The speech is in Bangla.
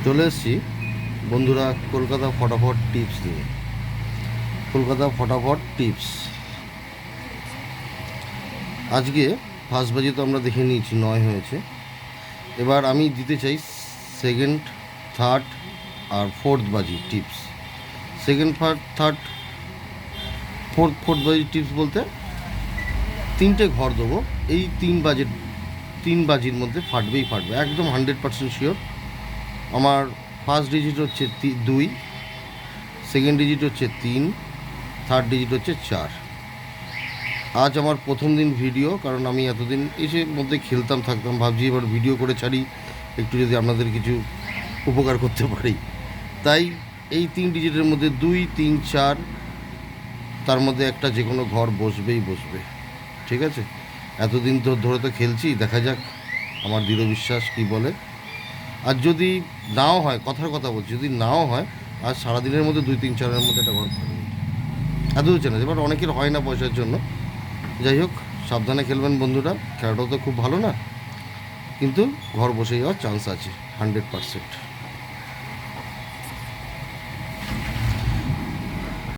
চলে এসেছি বন্ধুরা কলকাতা ফটাফট টিপস নিয়ে। কলকাতা ফটাফট টিপস আজকে ফার্স্ট বাজি তো আমরা দেখে নিয়েছি, 9 হয়েছে। এবার আমি দিতে চাই সেকেন্ড, থার্ড আর ফোর্থ বাজি টিপস। সেকেন্ড, থার্ড, ফোর্থ বাজি টিপস বলতে 3টে ঘর দেবো। এই 3 বাজির মধ্যে ফাটবে, একদম 100% শিওর। আমার ফার্স্ট ডিজিট হচ্ছে 2, সেকেন্ড ডিজিট হচ্ছে 3, থার্ড ডিজিট হচ্ছে 4। আজ আমার প্রথম দিন ভিডিও, কারণ আমি এতদিন এসে মধ্যে খেলতাম থাকতাম, ভাবছি এবার ভিডিও করে ছাড়ি, একটু যদি আপনাদের কিছু উপকার করতে পারি। তাই এই 3 ডিজিটের মধ্যে 2, 3, 4, তার মধ্যে একটা যে কোনো ঘর বসবে। ঠিক আছে, এতদিন তো ধরে তো খেলছি, দেখা যাক আমার দৃঢ় বিশ্বাস কী বলে। আর যদি নাও হয়, কথার কথা বলছি, যদি নাও হয়, আর সারাদিনের মধ্যে 2, 3, 4-এর মধ্যে একটা ঘর পাবেন। এত হচ্ছে না, এবার অনেকের হয় না পয়সার জন্য। যাই হোক, সাবধানে খেলবেন বন্ধুরা, খেলাটাও তো খুব ভালো না, কিন্তু ঘর বসে যাওয়ার চান্স আছে 100%।